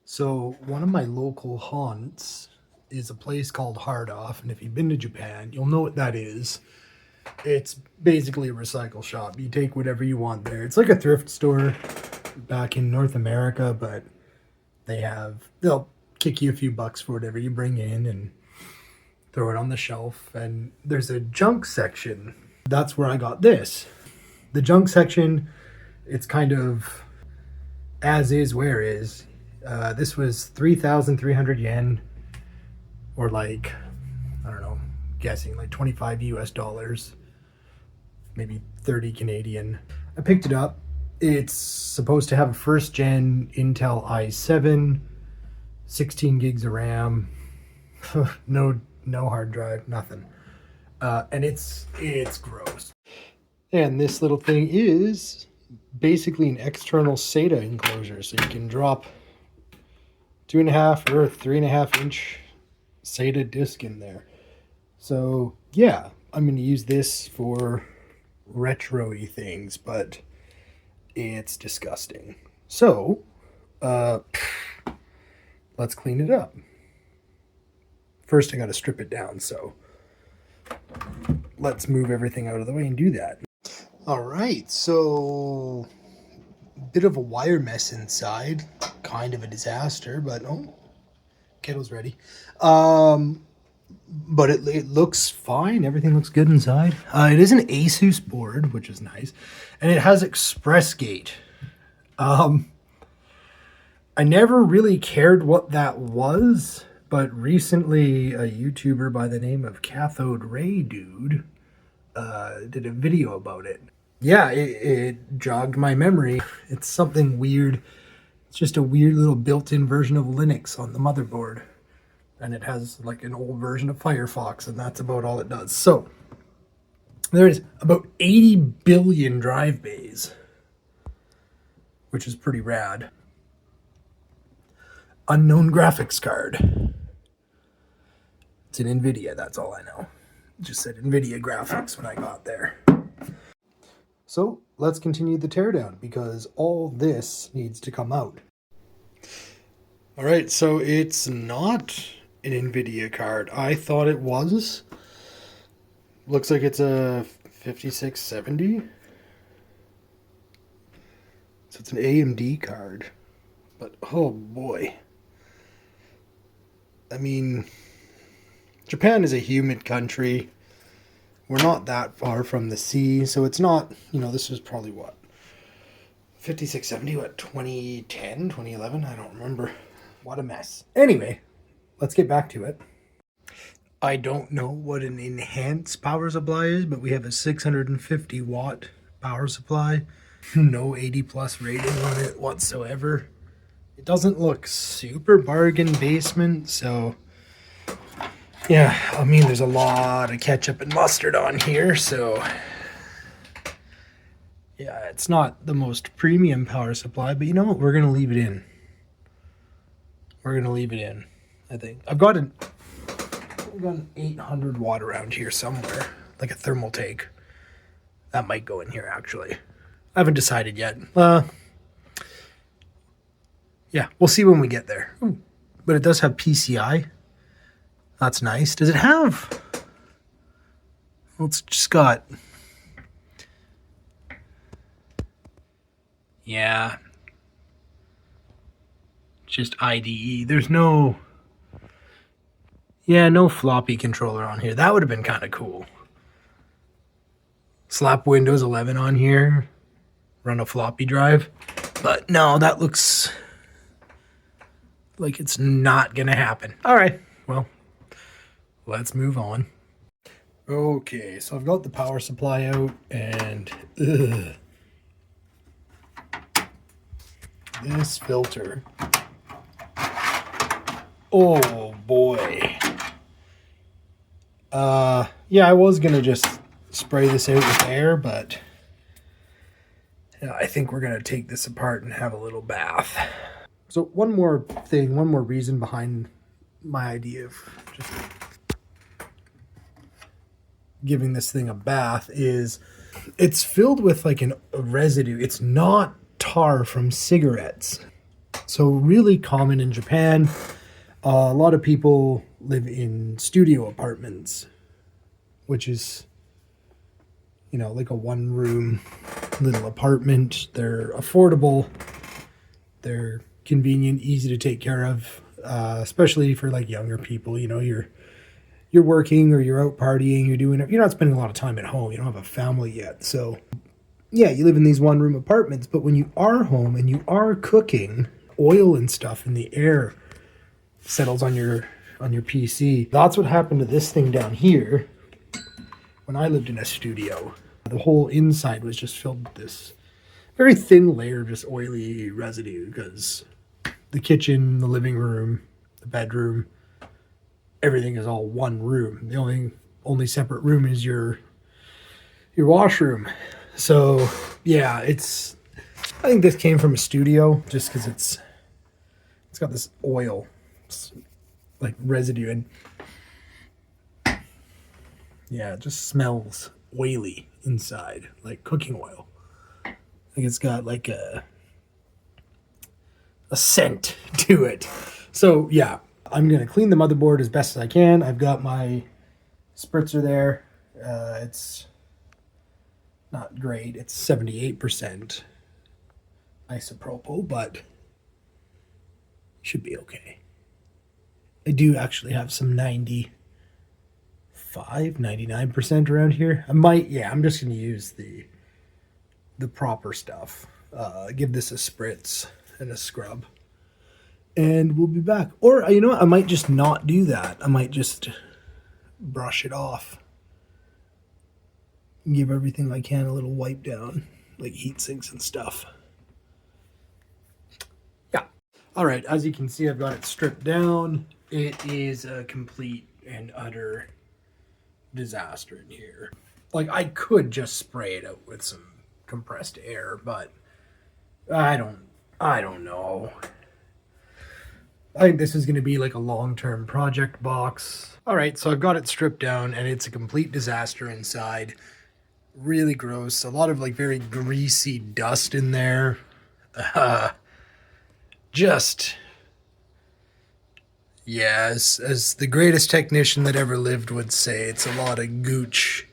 So one of my local haunts is a place called Hard Off, and if you've been to Japan, you'll know what that is. It's basically a recycle shop. You take whatever you want there. It's like a thrift store back in North America, but they'll kick you a few bucks for whatever you bring in and throw it on the shelf. And there's a junk section. That's where I got this. The junk section, it's kind of as is, where is. This was 3,300 yen, or like, I don't know, guessing like 25 US dollars, maybe 30 Canadian. I picked it up. It's supposed to have a first gen Intel i7, 16 gigs of RAM, no hard drive, nothing. And it's gross. And this little thing is basically an external SATA enclosure, so you can drop 2.5 or 3.5 inch SATA disc in there. So yeah, I'm going to use this for retro-y things, but it's disgusting. So let's clean it up. First I got to strip it down, so let's move everything out of the way and do that. All right, so bit of a wire mess inside, kind of a disaster, but kettle's ready. But it looks fine. Everything looks good inside. It is an Asus board, which is nice, and it has Express Gate. I never really cared what that was, but recently a YouTuber by the name of Cathode Ray Dude did a video about it. Yeah, it jogged my memory. It's something weird. It's just a weird little built-in version of Linux on the motherboard. And it has like an old version of Firefox, and that's about all it does. So, there's about 80 billion drive bays, which is pretty rad. Unknown graphics card. It's an NVIDIA, that's all I know. It just said NVIDIA graphics when I got there. So let's continue the teardown, because all this needs to come out. All right, so it's not an NVIDIA card. I thought it was. Looks like it's a 5670. So it's an AMD card. But oh boy. I mean, Japan is a humid country. We're not that far from the sea, so it's not, this was probably what? 5670, what, 2010, 2011? I don't remember. What a mess. Anyway, let's get back to it. I don't know what an enhanced power supply is, but we have a 650 watt power supply. No 80 plus rating on it whatsoever. It doesn't look super bargain basement, so yeah, I mean, there's a lot of ketchup and mustard on here, so yeah, it's not the most premium power supply, but you know what? We're going to leave it in. We're going to leave it in, I think. I've got an 800 watt around here somewhere, like a thermal take. That might go in here, actually. I haven't decided yet. Yeah, we'll see when we get there. Ooh, but it does have PCI. That's nice. Does it have... Well, it's just got... Yeah. Just IDE. There's no... Yeah, no floppy controller on here. That would have been kind of cool. Slap Windows 11 on here. Run a floppy drive. But no, that looks like it's not going to happen. All right, well, let's move on. Okay, so I've got the power supply out, and this filter. Oh boy. Yeah, I was gonna just spray this out with air, but I think we're gonna take this apart and have a little bath. So one more reason behind my idea of just giving this thing a bath is it's filled with like a residue. It's not tar from cigarettes. So really common in Japan. A lot of people live in studio apartments, which is, you know, like a one room little apartment. They're affordable. They're convenient, easy to take care of, especially for like younger people. You know, you're working or you're out partying, you're not spending a lot of time at home. You don't have a family yet. So yeah, you live in these one room apartments, but when you are home and you are cooking, oil and stuff in the air settles on your PC. That's what happened to this thing down here when I lived in a studio. The whole inside was just filled with this very thin layer of just oily residue because the kitchen, the living room, the bedroom, everything is all one room. The only separate room is your washroom. So yeah, I think this came from a studio just because it's got this oil like residue and yeah, it just smells oily inside, like cooking oil. I think it's got like a scent to it. So yeah, I'm gonna clean the motherboard as best as I can. I've got my spritzer there. It's not great. It's 78% isopropyl, but should be okay. I do actually have some 99% around here. I'm just going to use the proper stuff. Give this a spritz and a scrub. And we'll be back. Or, you know what? I might just not do that. I might just brush it off. Give everything I can a little wipe down, like heat sinks and stuff. Yeah. All right, as you can see, I've got it stripped down. It is a complete and utter disaster in here. Like, I could just spray it out with some compressed air, but I don't know. I think this is going to be like a long-term project box. All right, so I've got it stripped down, and it's a complete disaster inside. Really gross. A lot of like very greasy dust in there. Yes, as the greatest technician that ever lived would say, it's a lot of gooch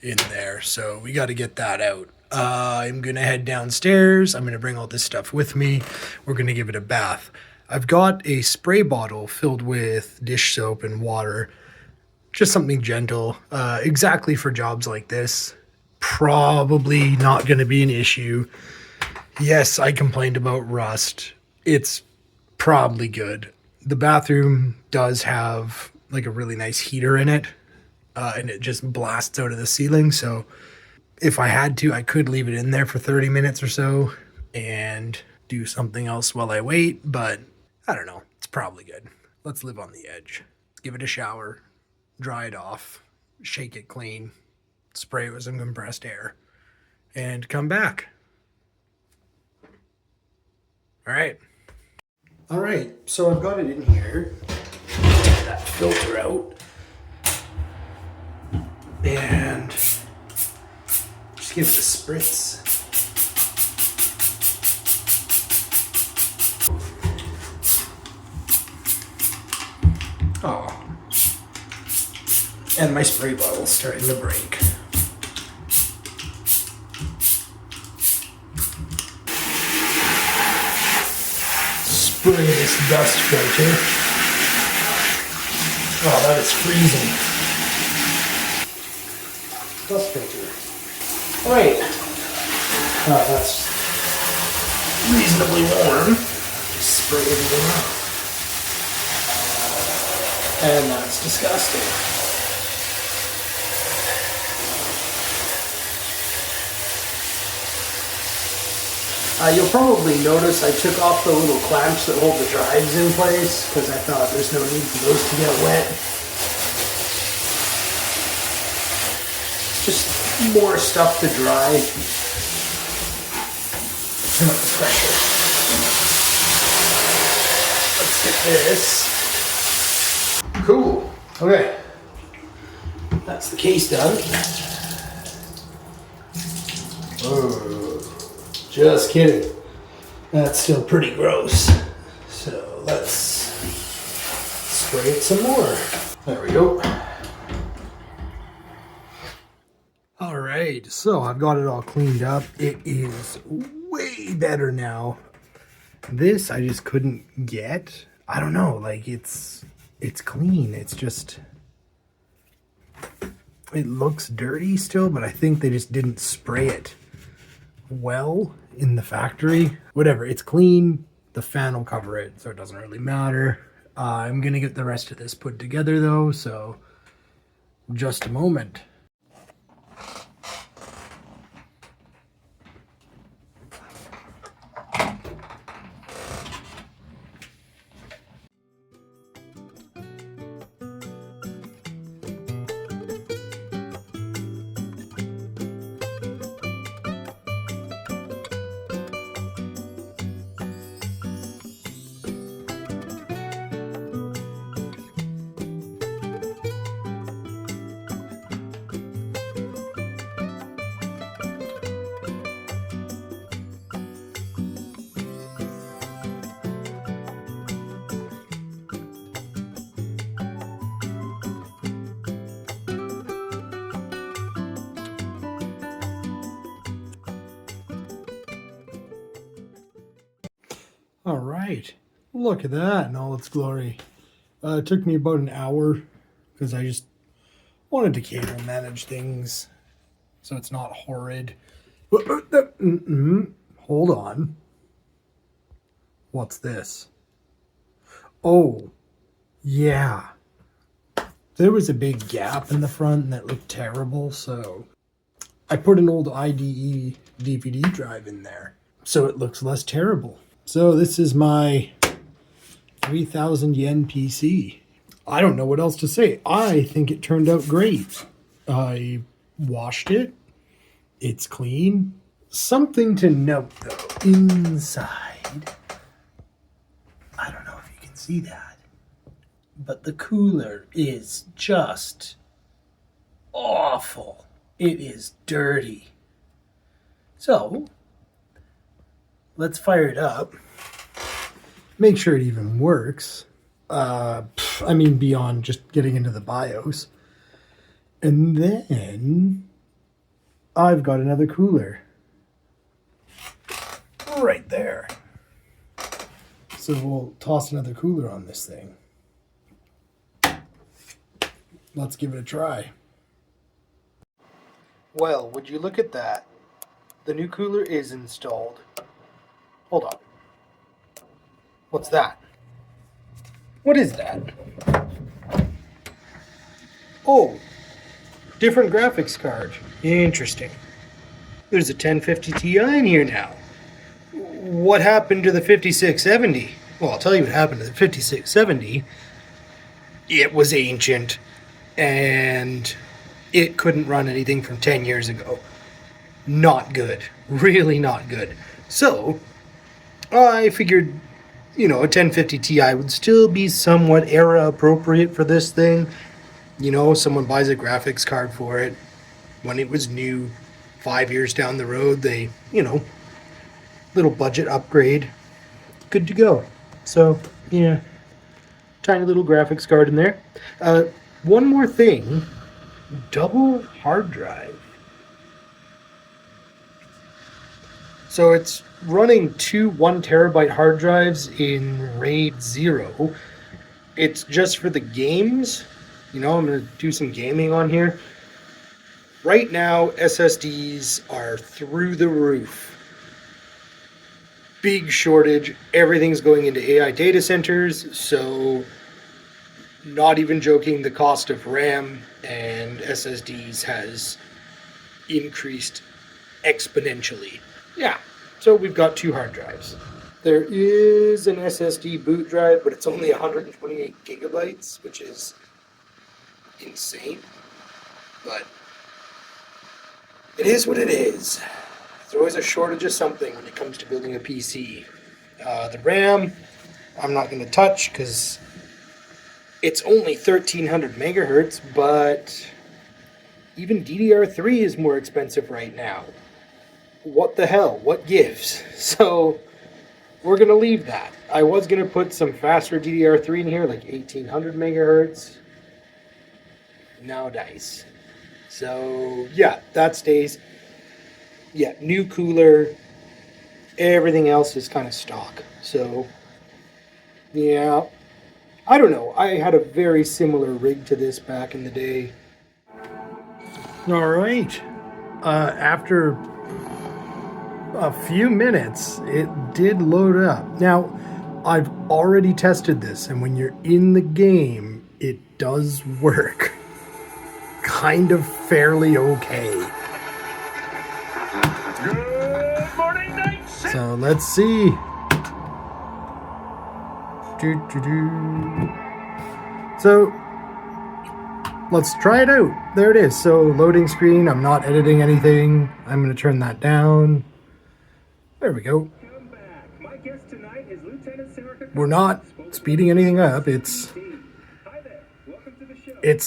in there. So we got to get that out. I'm going to head downstairs. I'm going to bring all this stuff with me. We're going to give it a bath. I've got a spray bottle filled with dish soap and water. Just something gentle, exactly for jobs like this. Probably not going to be an issue. Yes, I complained about rust. It's probably good. The bathroom does have like a really nice heater in it, and it just blasts out of the ceiling. So if I had to, I could leave it in there for 30 minutes or so and do something else while I wait, but I don't know. It's probably good. Let's live on the edge. Let's give it a shower, dry it off, shake it clean, spray it with some compressed air, and come back. All right, so I've got it in here. Take that filter out. And just give it a spritz. Oh. And my spray bottle's starting to break. Spray this dust filter. Oh, that is freezing. Dust filter. Alright. Oh, that's reasonably warm. Just spray everything up. And that's disgusting. You'll probably notice I took off the little clamps that hold the drives in place because I thought there's no need for those to get wet. Just more stuff to dry. Turn up the pressure. Let's get this. Cool. Okay. That's the case done. Oh. Just kidding. That's still pretty gross. So let's spray it some more. There we go. All right, so I've got it all cleaned up. It is way better now. This I just couldn't get. I don't know, like it's clean. It's just, it looks dirty still, but I think they just didn't spray it well in the factory. Whatever, it's clean. The fan will cover it, so it doesn't really matter. I'm gonna get the rest of this put together though, so just a moment. All right, look at that in all its glory. It took me about an hour because I just wanted to cable manage things so it's not horrid. Hold on. What's this? Oh, yeah. There was a big gap in the front and that looked terrible, so I put an old IDE DVD drive in there so it looks less terrible. So this is my 3,000 yen PC. I don't know what else to say. I think it turned out great. I washed it. It's clean. Something to note though, inside, I don't know if you can see that, but the cooler is just awful. It is dirty. So let's fire it up. Make sure it even works. I mean, beyond just getting into the BIOS. And then I've got another cooler right there. So we'll toss another cooler on this thing. Let's give it a try. Well, would you look at that? The new cooler is installed. Hold on. What's that? What is that? Oh, different graphics card. Interesting. There's a 1050 Ti in here now. What happened to the 5670? Well, I'll tell you what happened to the 5670. It was ancient, and it couldn't run anything from 10 years ago. Not good. Really not good. So, I figured, you know, a 1050 Ti would still be somewhat era appropriate for this thing. You know, someone buys a graphics card for it when it was new. 5 years down the road, they, you know, little budget upgrade. Good to go. So, yeah, tiny little graphics card in there. One more thing, double hard drive. So it's running two 1 terabyte hard drives in RAID 0. It's just for the games. You know, I'm going to do some gaming on here. Right now, SSDs are through the roof. Big shortage. Everything's going into AI data centers. So, not even joking, the cost of RAM and SSDs has increased exponentially. Yeah, so we've got two hard drives. There is an SSD boot drive, but it's only 128 gigabytes, which is insane. But it is what it is. There's always a shortage of something when it comes to building a PC. The RAM, I'm not going to touch because it's only 1300 megahertz, but even DDR3 is more expensive right now. What the hell? What gives? So we're going to leave that. I was going to put some faster DDR3 in here, like 1800 megahertz. No dice. So, yeah, that stays. Yeah, new cooler. Everything else is kind of stock. So, yeah. I don't know. I had a very similar rig to this back in the day. All right. After a few minutes, it did load up. Now, I've already tested this, and when you're in the game, it does work. Kind of fairly okay. Good morning, Night City. So let's see. So let's try it out. There it is. So loading screen. I'm not editing anything. I'm going to turn that down. There we go. We're not speeding anything up. It's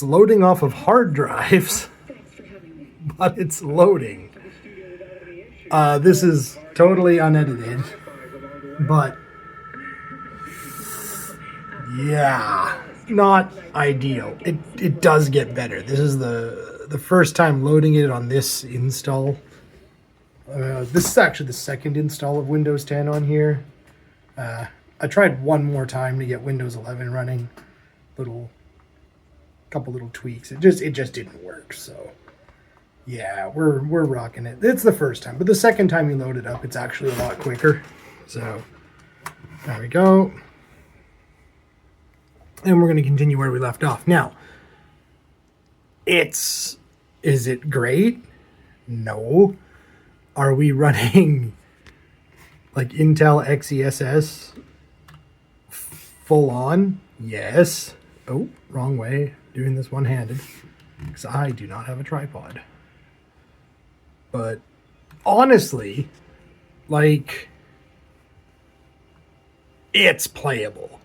loading off of hard drives, but it's loading. This is totally unedited, but yeah, not ideal. It does get better. This is the first time loading it on this install. This is actually the second install of Windows 10 on here. I tried one more time to get Windows 11 running. Couple little tweaks. It just didn't work. So yeah, we're rocking it. It's the first time, but the second time you load it up, it's actually a lot quicker. So there we go. And we're going to continue where we left off. Now, is it great? No. Are we running like Intel XeSS full on? Yes. Oh, wrong way. Doing this one-handed because I do not have a tripod. But honestly, like, it's playable.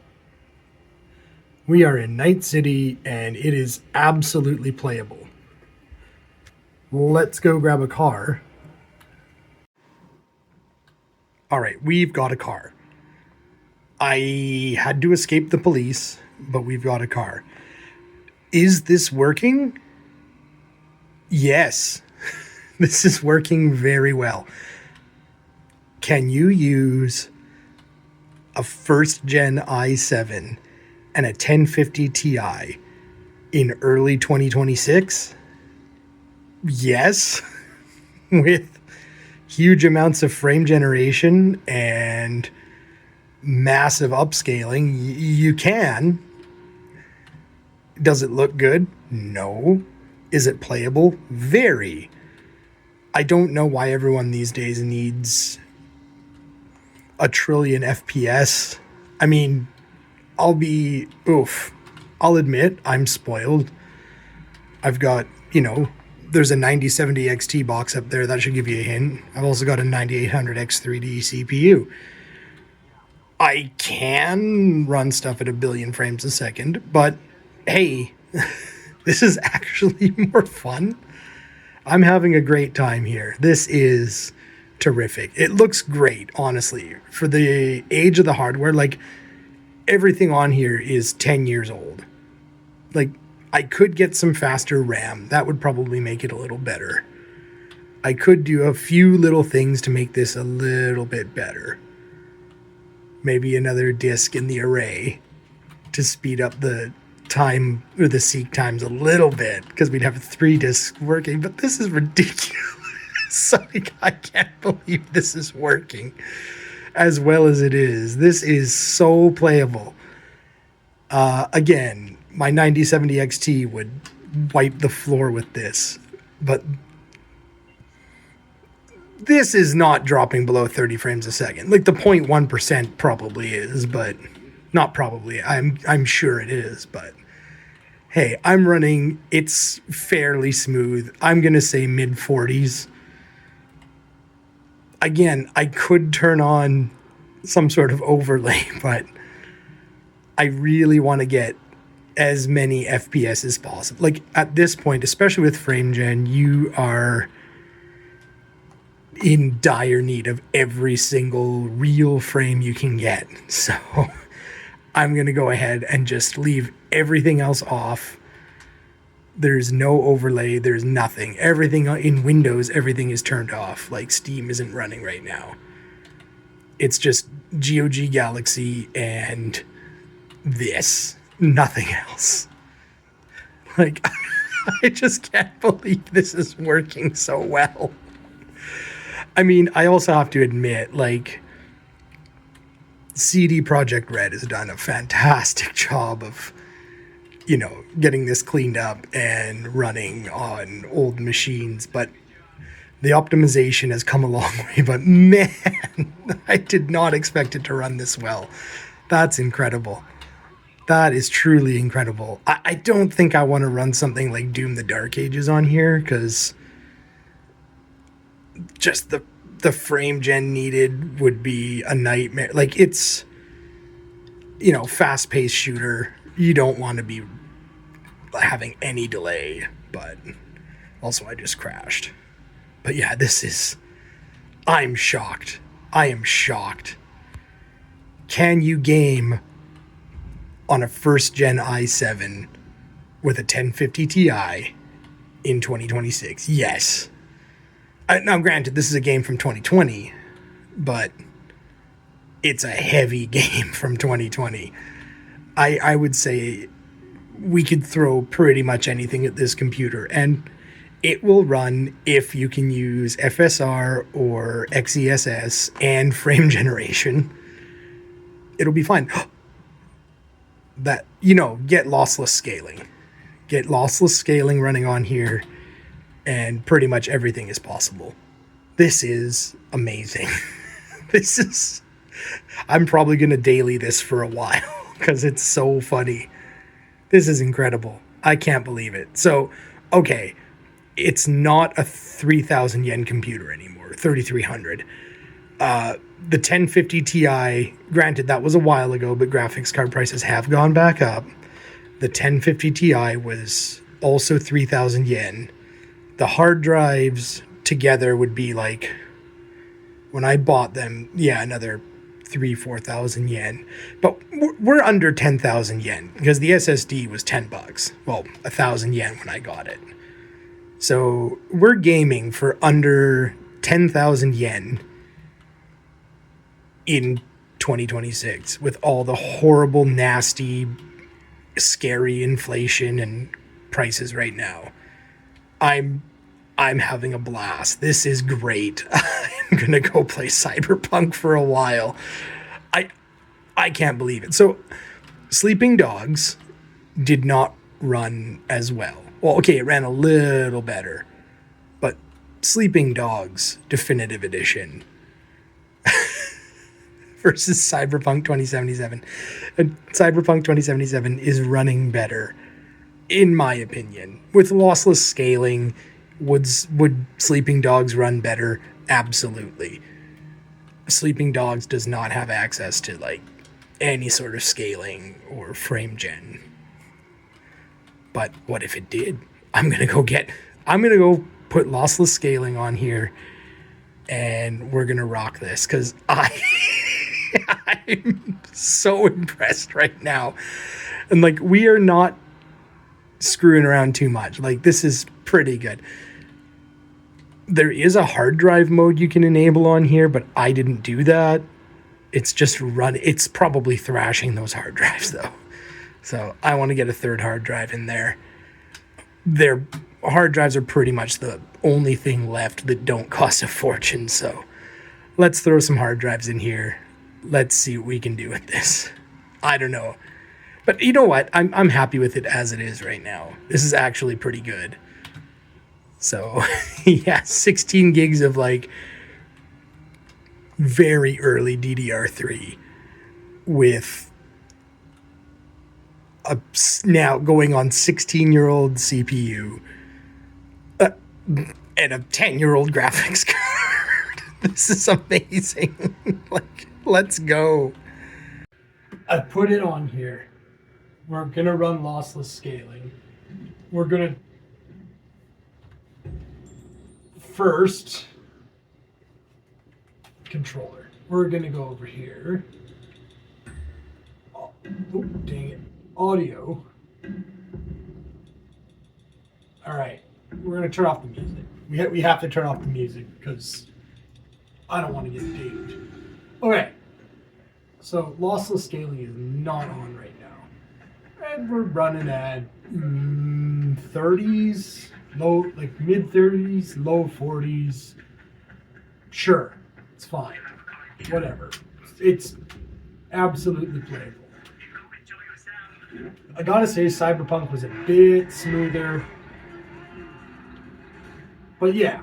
We are in Night City, and it is absolutely playable. Let's go grab a car. All right, we've got a car. I had to escape the police, but we've got a car. Is this working? Yes. This is working very well. Can you use a first-gen i7 and a 1050 Ti in early 2026? Yes. With huge amounts of frame generation and massive upscaling, you can. Does it look good? No. Is it playable? Very. I don't know why everyone these days needs a trillion FPS. I mean, I'll admit I'm spoiled. I've got, there's a 9070 XT box up there. That should give you a hint. I've also got a 9800 X3D CPU. I can run stuff at 1 billion frames a second, but hey, this is actually more fun. I'm having a great time here. This is terrific. It looks great, honestly. For the age of the hardware, like, everything on here is 10 years old. Like, I could get some faster RAM. That would probably make it a little better. I could do a few little things to make this a little bit better. Maybe another disk in the array to speed up the time or the seek times a little bit, because we'd have 3 disks working. But this is ridiculous. Like, I can't believe this is working as well as it is. This is so playable. Again, my 9070 XT would wipe the floor with this, but this is not dropping below 30 frames a second. Like, the 0.1% probably is, but not probably. I'm sure it is, but hey, I'm running, it's fairly smooth. I'm going to say mid 40s. Again, I could turn on some sort of overlay, but I really want to get as many FPS as possible. Like, at this point, especially with frame gen, in dire need of every single real frame you can get. So I'm going to go ahead and just leave everything else off. There's no overlay. There's nothing. Everything in Windows, everything is turned off. Like Steam isn't running right now. It's just GOG Galaxy and this. Nothing else. Like, I just can't believe this is working so well. I mean, I also have to admit, like, CD Projekt Red has done a fantastic job of, you know, getting this cleaned up and running on old machines, but the optimization has come a long way. But man, I did not expect it to run this well. That's incredible. That is truly incredible. I don't think I want to run something like Doom the Dark Ages on here, because just the frame gen needed would be a nightmare. Like, it's, you know, fast-paced shooter. You don't want to be having any delay, but also I just crashed. But yeah, I'm shocked. I am shocked. Can you game on a first-gen i7 with a 1050 Ti in 2026? Yes. Now, granted, this is a game from 2020, but it's a heavy game from 2020. I would say we could throw pretty much anything at this computer, and it will run if you can use FSR or XeSS and frame generation. It'll be fine. That, you know, get lossless scaling. Get lossless scaling running on here, and pretty much everything is possible. This is amazing. I'm probably going to daily this for a while because it's so funny. This is incredible. I can't believe it. So, okay, it's not a 3,000 yen computer anymore, 3,300. The 1050 Ti, granted, that was a while ago, but graphics card prices have gone back up. The 1050 Ti was also 3,000 yen. The hard drives together would be like, when I bought them, yeah, another 4,000 yen. But we're under 10,000 yen because the SSD was $10. Well, 1,000 yen when I got it. So we're gaming for under 10,000 yen in 2026 with all the horrible, nasty, scary inflation and prices right now. I'm having a blast. This is great. I'm gonna go play Cyberpunk for a while. I can't believe it. So Sleeping Dogs did not run as well. Well, okay, it ran a little better, but Sleeping Dogs Definitive Edition versus Cyberpunk 2077. And Cyberpunk 2077 is running better, in my opinion. With lossless scaling, would Sleeping Dogs run better? Absolutely. Sleeping Dogs does not have access to, like, any sort of scaling or frame gen. But what if it did? I'm gonna go put lossless scaling on here, and we're gonna rock this, because I'm so impressed right now. And, like, we are not screwing around too much. Like, this is pretty good. There is a hard drive mode you can enable on here, but I didn't do that. It's probably thrashing those hard drives though. So I want to get a third hard drive in there. Their hard drives are pretty much the only thing left that don't cost a fortune. So let's throw some hard drives in here. Let's see what we can do with this. I don't know. But you know what? I'm happy with it as it is right now. This is actually pretty good. So, yeah, 16 gigs of, like, very early DDR3 with a now going on 16-year-old CPU and a 10-year-old graphics card. This is amazing. Like, let's go. I put it on here. We're going to run lossless scaling. We're going to first controller. We're going to go over here. Oh, dang it. Audio. All right. We're going to turn off the music. We have to turn off the music because I don't want to get dinged. Okay. So lossless scaling is not on right now. And we're running at 30s, like mid 30s, low 40s. Sure. It's fine. Whatever. It's absolutely playable. I gotta say, Cyberpunk was a bit smoother. But yeah.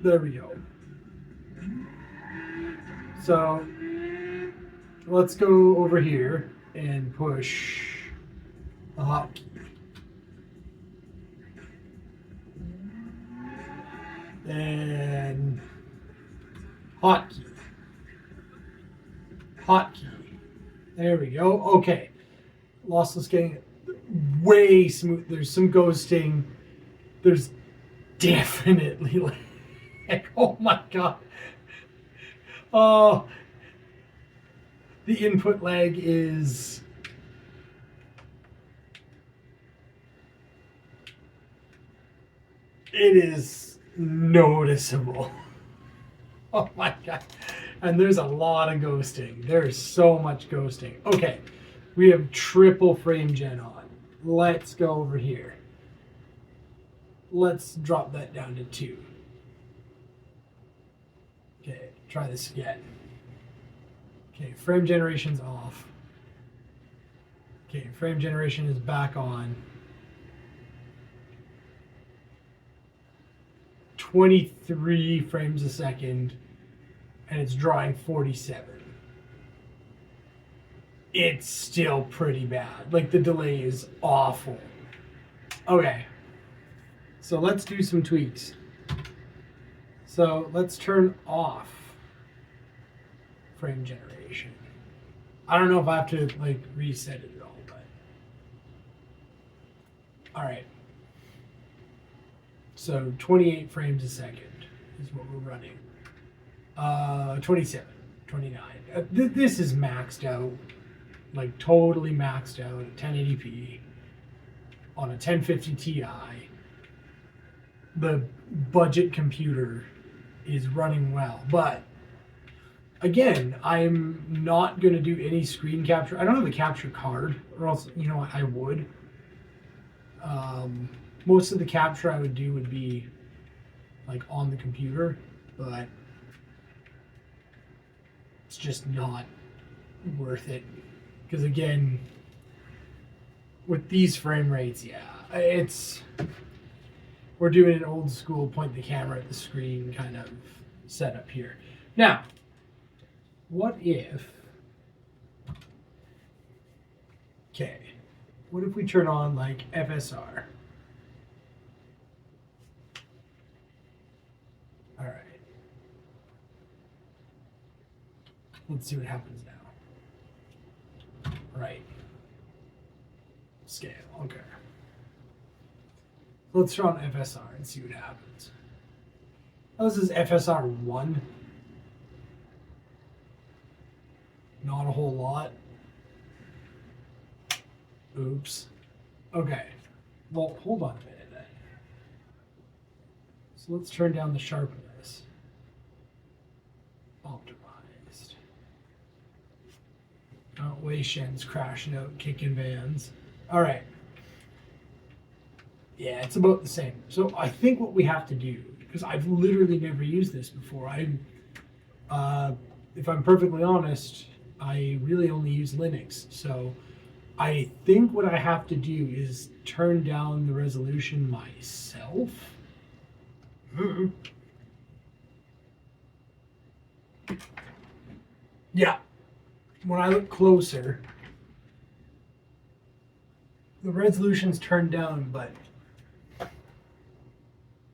There we go. So, let's go over here and push the hotkey. And hotkey. Hotkey. There we go. Okay. Lossless getting way smooth. There's some ghosting. There's definitely like, oh my god. Oh, the input lag is noticeable. Oh my god. And there's a lot of ghosting. There's so much ghosting. Okay, we have triple frame gen on. Let's go over here. Let's drop that down to 2. Okay, try this again. Okay, frame generation's off. Okay, frame generation is back on. 23 frames a second, and it's drawing 47. It's still pretty bad. Like, the delay is awful. Okay, so let's do some tweaks. So let's turn off frame generation. I don't know if I have to like reset it at all, but all right. So 28 frames a second is what we're running. 27, 29. This is maxed out, like totally maxed out at 1080p on a 1050 Ti. The budget computer is running well, but again, I'm not going to do any screen capture. I don't have a capture card, or else, you know what, I would. Most of the capture I would do would be like on the computer, but it's just not worth it. Because again, with these frame rates, yeah, we're doing an old school point the camera at the screen kind of setup here. Now, what if we turn on like FSR? All right. Let's see what happens now. Right. Scale, okay. Let's turn on FSR and see what happens. Oh, this is FSR 1. Not a whole lot. Oops. Okay. Well, hold on a minute then. So let's turn down the sharpness. Optimized. Oh, Wei Shen's crashing out, kicking vans. All right. Yeah, it's about the same. So I think what we have to do, because I've literally never used this before. If I'm perfectly honest, I really only use Linux. So I think what I have to do is turn down the resolution myself. Yeah. When I look closer, the resolution's turned down, but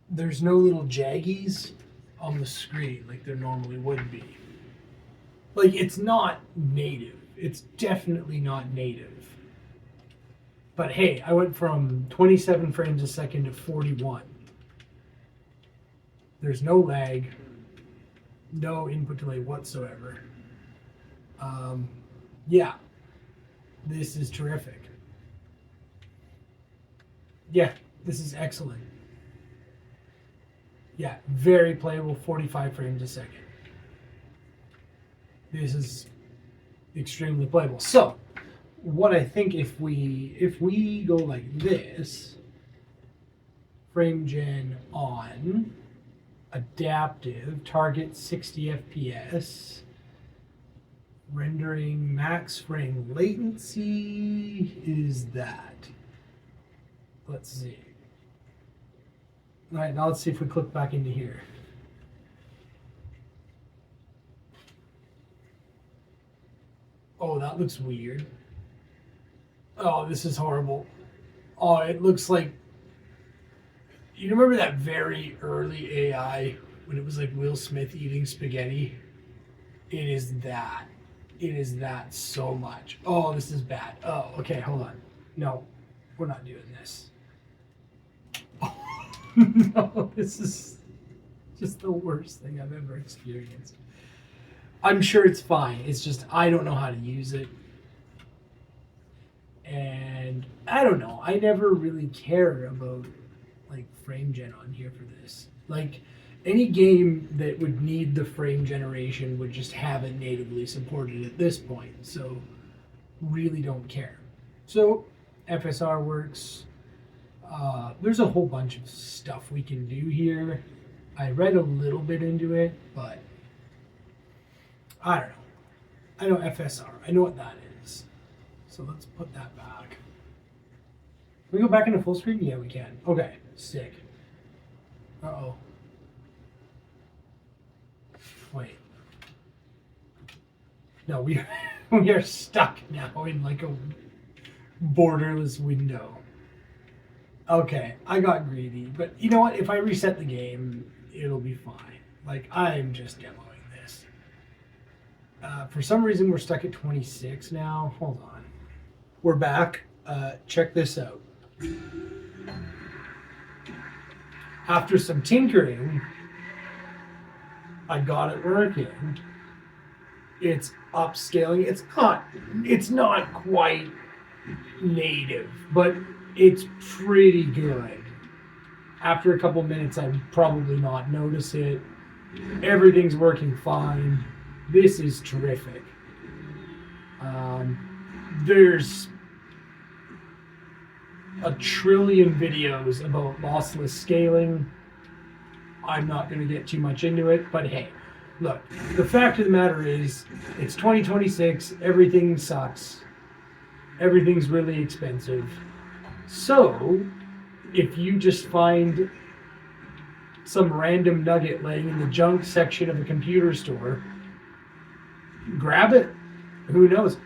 there's no little jaggies on the screen like there normally would be. Like, it's not native. It's definitely not native. But hey, I went from 27 frames a second to 41. There's no lag. No input delay whatsoever. Yeah, this is terrific. Yeah, this is excellent. Yeah, very playable, 45 frames a second. This is extremely playable. So, what I think if we go like this, frame gen on, adaptive, target 60 FPS, rendering max frame latency is that. Let's see. All right, now let's see if we click back into here. Oh, that looks weird. Oh, this is horrible. Oh, it looks like, you remember that very early AI when it was like Will Smith eating spaghetti? It is that. It is that so much. Oh, this is bad. Oh, okay, hold on. No, we're not doing this. Oh, no, this is just the worst thing I've ever experienced. I'm sure it's fine. It's just I don't know how to use it. And I don't know. I never really cared about like frame gen on here for this. Like any game that would need the frame generation would just have it natively supported at this point. So really don't care. So FSR works. There's a whole bunch of stuff we can do here. I read a little bit into it, but I don't know. I know FSR. I know what that is. So let's put that back. Can we go back into full screen? Yeah, we can. Okay, sick. Uh-oh. Wait. No, we are stuck now in like a borderless window. Okay, I got greedy, but you know what? If I reset the game, it'll be fine. Like, I'm just demoing this. For some reason, we're stuck at 26 now. Hold on. We're back. Check this out. After some tinkering, I got it working. It's upscaling. It's not quite native, but it's pretty good. After a couple minutes, I'd probably not notice it. Everything's working fine. This is terrific. There's a trillion videos about lossless scaling. I'm not going to get too much into it, but hey, look, the fact of the matter is, it's 2026, everything sucks. Everything's really expensive. So, if you just find some random nugget laying in the junk section of a computer store, grab it. Who knows?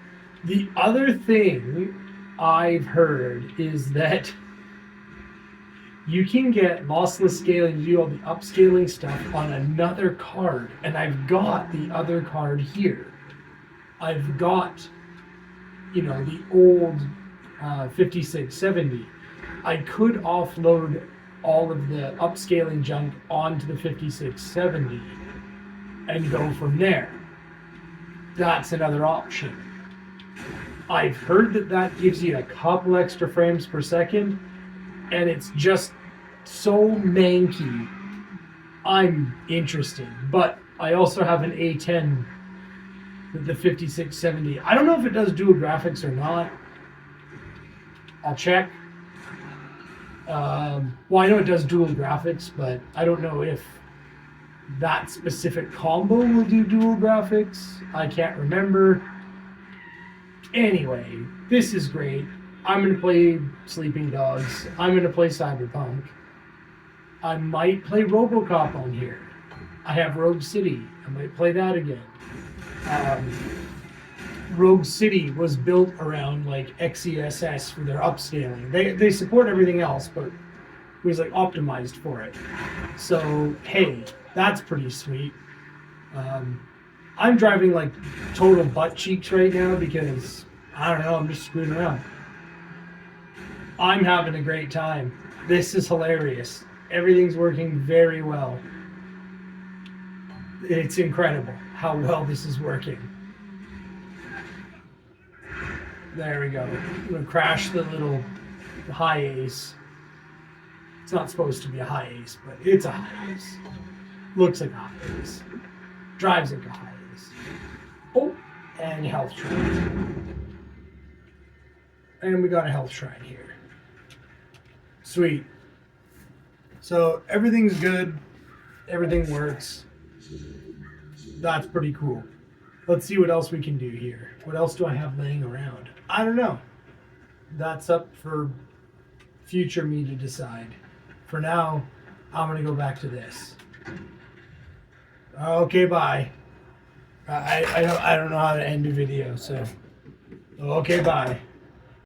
The other thing I've heard is that you can get lossless scaling, do all the upscaling stuff on another card, and I've got the other card here. I've got, the old 5670. I could offload all of the upscaling junk onto the 5670 and go from there. That's another option. I've heard that gives you a couple extra frames per second, and it's just so manky. I'm interested, but I also have an A10 with the 5670. I don't know if it does dual graphics or not. I'll check. Well, I know it does dual graphics, but I don't know if that specific combo will do dual graphics. I can't remember. Anyway, this is great. I'm going to play Sleeping Dogs. I'm going to play Cyberpunk. I might play RoboCop on here. I have Rogue City. I might play that again. Rogue City was built around like XeSS for their upscaling. They support everything else, but it was like optimized for it. So hey, that's pretty sweet. I'm driving like total butt cheeks right now because I don't know, I'm just screwing around. I'm having a great time. This is hilarious. Everything's working very well. It's incredible how well this is working. There we go. I'm gonna crash the little high ace. It's not supposed to be a high ace, but it's a high ace. Looks like a high ace. Drives like a high ace. Oh, and health shrine. And we got a health shrine here. Sweet. So everything's good. Everything works. That's pretty cool. Let's see what else we can do here. What else do I have laying around? I don't know. That's up for future me to decide. For now, I'm going to go back to this. Okay, bye. I don't know how to end a video, so okay, bye.